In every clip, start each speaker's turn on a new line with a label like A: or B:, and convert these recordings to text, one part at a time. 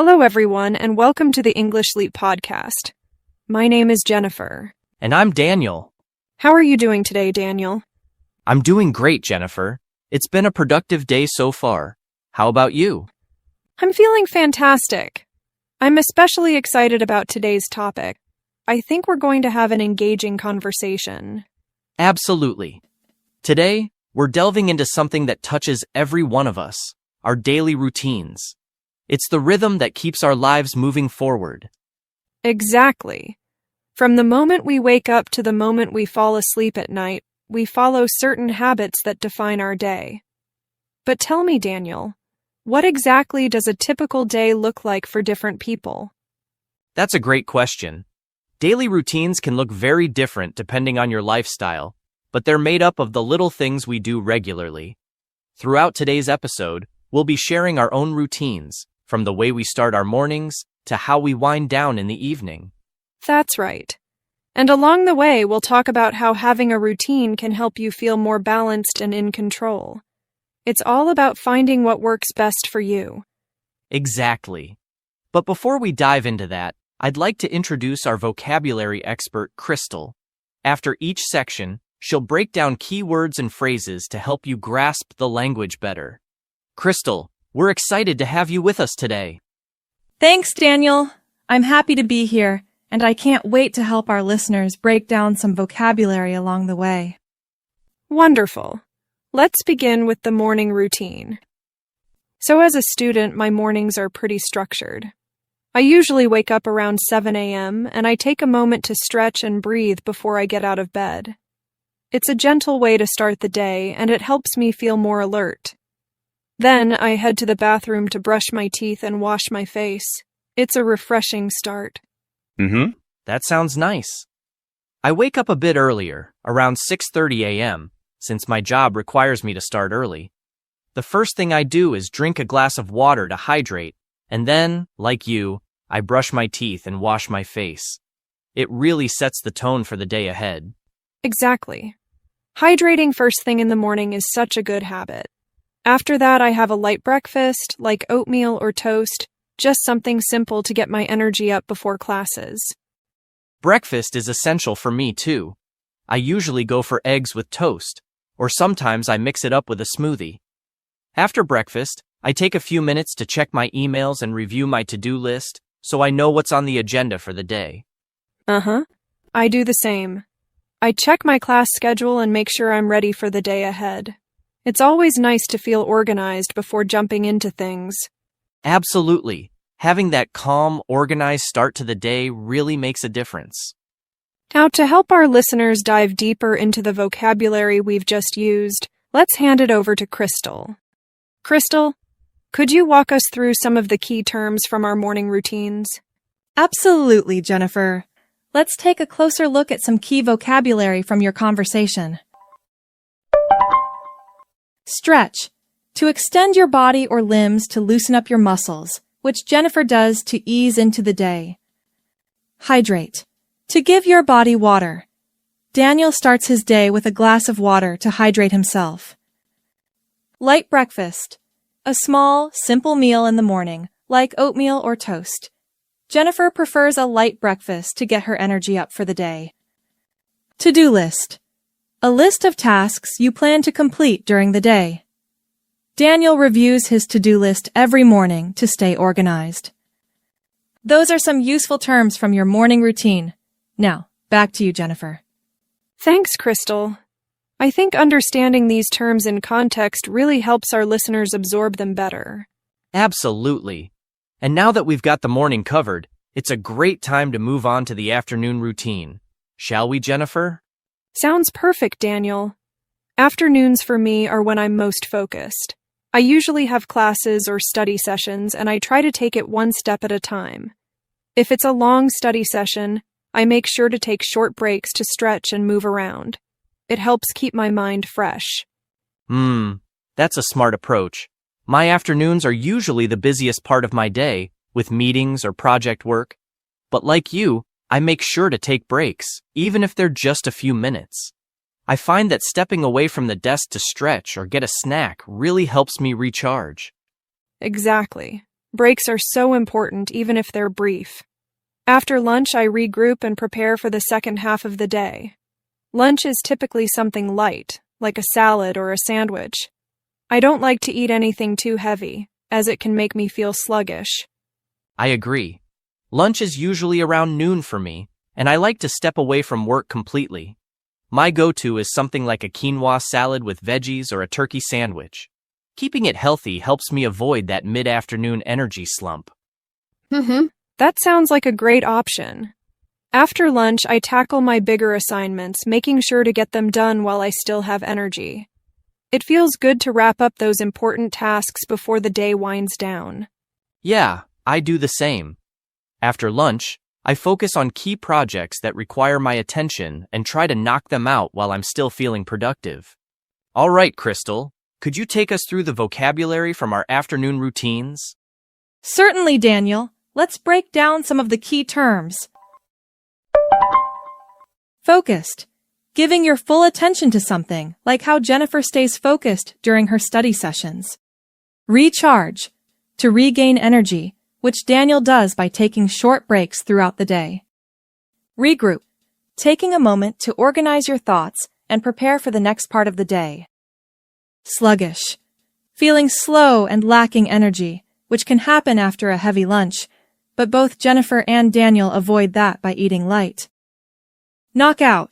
A: Hello, everyone, and welcome to the English Leap podcast. My name is Jennifer.
B: And I'm Daniel.
A: How are you doing today, Daniel?
B: I'm doing great, Jennifer. It's been a productive day so far. How about you?
A: I'm feeling fantastic. I'm especially excited about today's topic. I think we're going to have an engaging conversation.
B: Absolutely. Today, we're delving into something that touches every one of us, our daily routines. It's the rhythm that keeps our lives moving forward.
A: Exactly. From the moment we wake up to the moment we fall asleep at night, we follow certain habits that define our day. But tell me, Daniel, what exactly does a typical day look like for different people?
B: That's a great question. Daily routines can look very different depending on your lifestyle, but they're made up of the little things we do regularly. Throughout today's episode, we'll be sharing our own routines, from the way we start our mornings to how we wind down in the evening.
A: That's right. And along the way, we'll talk about how having a routine can help you feel more balanced and in control. It's all about finding what works best for you.
B: Exactly. But before we dive into that, I'd like to introduce our vocabulary expert, Crystal. After each section, she'll break down key words and phrases to help you grasp the language better. Crystal, we're excited to have you with us today.
C: Thanks, Daniel. I'm happy to be here, and I can't wait to help our listeners break down some vocabulary along the way.
A: Wonderful. Let's begin with the morning routine. So as a student, my mornings are pretty structured. I usually wake up around 7 a.m., and I take a moment to stretch and breathe before I get out of bed. It's a gentle way to start the day, and it helps me feel more alert. Then I head to the bathroom to brush my teeth and wash my face. It's a refreshing start.
B: That sounds nice. I wake up a bit earlier, around 6:30 a.m., since my job requires me to start early. The first thing I do is drink a glass of water to hydrate, and then, like you, I brush my teeth and wash my face. It really sets the tone for the day ahead.
A: Exactly. Hydrating first thing in the morning is such a good habit. After that, I have a light breakfast, like oatmeal or toast, just something simple to get my energy up before classes.
B: Breakfast is essential for me, too. I usually go for eggs with toast, or sometimes I mix it up with a smoothie. After breakfast, I take a few minutes to check my emails and review my to-do list, so I know what's on the agenda for the day.
A: I do the same. I check my class schedule and make sure I'm ready for the day ahead. It's always nice to feel organized before jumping into things.
B: Absolutely. Having that calm, organized start to the day really makes a difference.
A: Now, to help our listeners dive deeper into the vocabulary we've just used, let's hand it over to Crystal. Crystal, could you walk us through some of the key terms from our morning routines?
C: Absolutely, Jennifer. Let's take a closer look at some key vocabulary from your conversation. Stretch. To extend your body or limbs to loosen up your muscles, which Jennifer does to ease into the day. Hydrate. To give your body water. Daniel starts his day with a glass of water to hydrate himself. Light breakfast. A small, simple meal in the morning, like oatmeal or toast. Jennifer prefers a light breakfast to get her energy up for the day. To-do list. A list of tasks you plan to complete during the day. Daniel reviews his to-do list every morning to stay organized. Those are some useful terms from your morning routine. Now, back to you, Jennifer.
A: Thanks, Crystal. I think understanding these terms in context really helps our listeners absorb them better.
B: Absolutely. And now that we've got the morning covered, it's a great time to move on to the afternoon routine. Shall we, Jennifer?
A: Sounds perfect, Daniel. Afternoons for me are when I'm most focused. I usually have classes or study sessions, and I try to take it one step at a time. If it's a long study session, I make sure to take short breaks to stretch and move around. It helps keep my mind fresh.
B: That's a smart approach. My afternoons are usually the busiest part of my day, with meetings or project work. But like you, I make sure to take breaks, even if they're just a few minutes. I find that stepping away from the desk to stretch or get a snack really helps me recharge.
A: Exactly. Breaks are so important even if they're brief. After lunch, I regroup and prepare for the second half of the day. Lunch is typically something light, like a salad or a sandwich. I don't like to eat anything too heavy, as it can make me feel sluggish.
B: I agree. Lunch is usually around noon for me, and I like to step away from work completely. My go-to is something like a quinoa salad with veggies or a turkey sandwich. Keeping it healthy helps me avoid that mid-afternoon energy slump.
A: That sounds like a great option. After lunch, I tackle my bigger assignments, making sure to get them done while I still have energy. It feels good to wrap up those important tasks before the day winds down.
B: Yeah, I do the same. After lunch, I focus on key projects that require my attention and try to knock them out while I'm still feeling productive. All right, Crystal, could you take us through the vocabulary from our afternoon routines?
C: Certainly, Daniel. Let's break down some of the key terms. Focused. Giving your full attention to something, like how Jennifer stays focused during her study sessions. Recharge. To regain energy, which Daniel does by taking short breaks throughout the day. Regroup. Taking a moment to organize your thoughts and prepare for the next part of the day. Sluggish. Feeling slow and lacking energy, which can happen after a heavy lunch, but both Jennifer and Daniel avoid that by eating light. Knock out.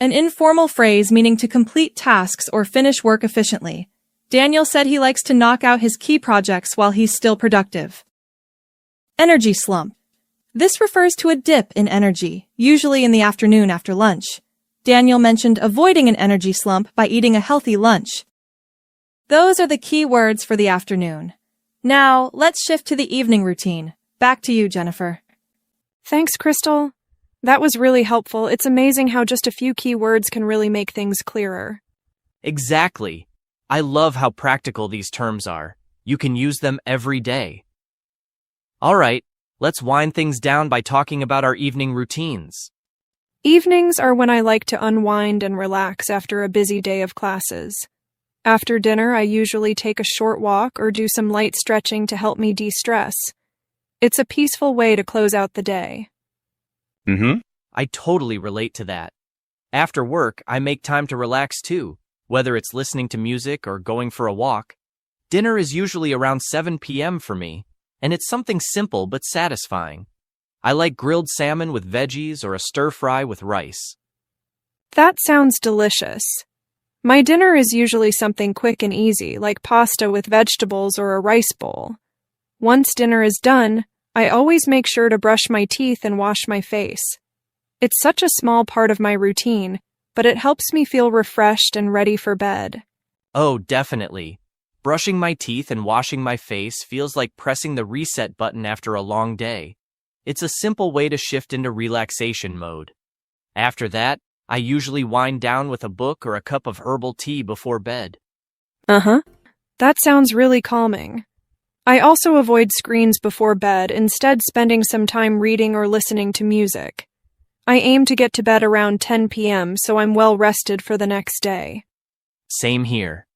C: An informal phrase meaning to complete tasks or finish work efficiently. Daniel said he likes to knock out his key projects while he's still productive. Energy slump. This refers to a dip in energy, usually in the afternoon after lunch. Daniel mentioned avoiding an energy slump by eating a healthy lunch. Those are the key words for the afternoon. Now, let's shift to the evening routine. Back to you, Jennifer.
A: Thanks, Crystal. That was really helpful. It's amazing how just a few key words can really make things clearer.
B: Exactly. I love how practical these terms are. You can use them every day. All right, let's wind things down by talking about our evening routines.
A: Evenings are when I like to unwind and relax after a busy day of classes. After dinner, I usually take a short walk or do some light stretching to help me de-stress. It's a peaceful way to close out the day.
B: I totally relate to that. After work, I make time to relax too, whether it's listening to music or going for a walk. Dinner is usually around 7 p.m. for me, and it's something simple but satisfying. I like grilled salmon with veggies or a stir-fry with rice.
A: That sounds delicious. My dinner is usually something quick and easy, like pasta with vegetables or a rice bowl. Once dinner is done, I always make sure to brush my teeth and wash my face. It's such a small part of my routine, but it helps me feel refreshed and ready for bed.
B: Oh, definitely. Brushing my teeth and washing my face feels like pressing the reset button after a long day. It's a simple way to shift into relaxation mode. After that, I usually wind down with a book or a cup of herbal tea before bed.
A: That sounds really calming. I also avoid screens before bed, instead spending some time reading or listening to music. I aim to get to bed around 10 p.m. so I'm well rested for the next day.
B: Same here.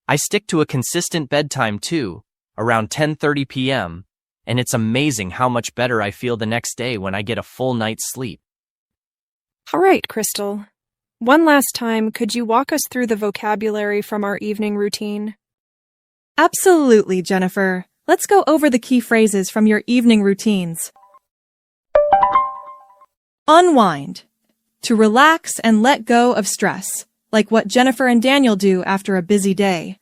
B: I stick to a consistent bedtime too, around 10:30 p.m., and it's amazing how much better I feel the next day when I get a full night's sleep.
A: All right, Crystal. One last time, could you walk us through the vocabulary from our evening routine?
C: Absolutely, Jennifer. Let's go over the key phrases from your evening routines. Unwind. To relax and let go of stress, like what Jennifer and Daniel do after a busy day.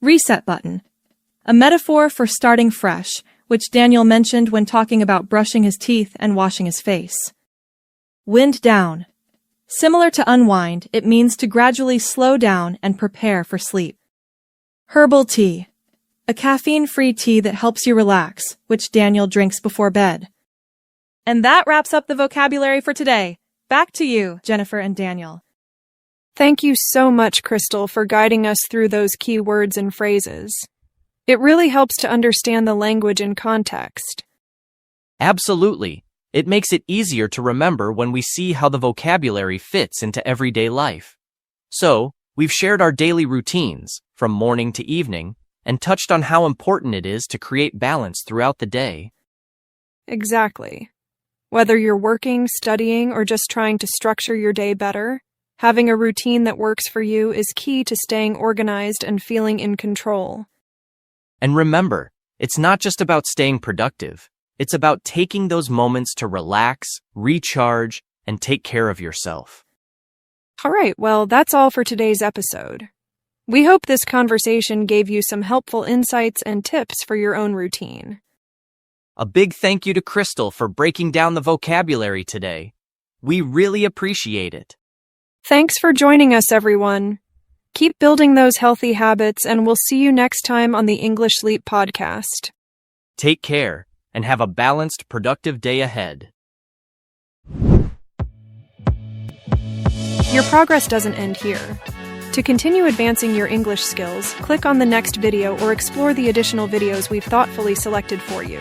C: Reset button. A metaphor for starting fresh, which Daniel mentioned when talking about brushing his teeth and washing his face. Wind down. Similar to unwind, it means to gradually slow down and prepare for sleep. Herbal tea. A caffeine-free tea that helps you relax, which Daniel drinks before bed. And that wraps up the vocabulary for today. Back to you, Jennifer and Daniel.
A: Thank you so much, Crystal, for guiding us through those key words and phrases. It really helps to understand the language in context.
B: Absolutely. It makes it easier to remember when we see how the vocabulary fits into everyday life. So, we've shared our daily routines, from morning to evening, and touched on how important it is to create balance throughout the day.
A: Exactly. Whether you're working, studying, or just trying to structure your day better, having a routine that works for you is key to staying organized and feeling in control.
B: And remember, it's not just about staying productive. It's about taking those moments to relax, recharge, and take care of yourself.
A: All right, well, that's all for today's episode. We hope this conversation gave you some helpful insights and tips for your own routine.
B: A big thank you to Crystal for breaking down the vocabulary today. We really appreciate it.
A: Thanks for joining us, everyone. Keep building those healthy habits, and we'll see you next time on the English Leap podcast.
B: Take care, and have a balanced, productive day ahead.
A: Your progress doesn't end here. To continue advancing your English skills, click on the next video or explore the additional videos we've thoughtfully selected for you.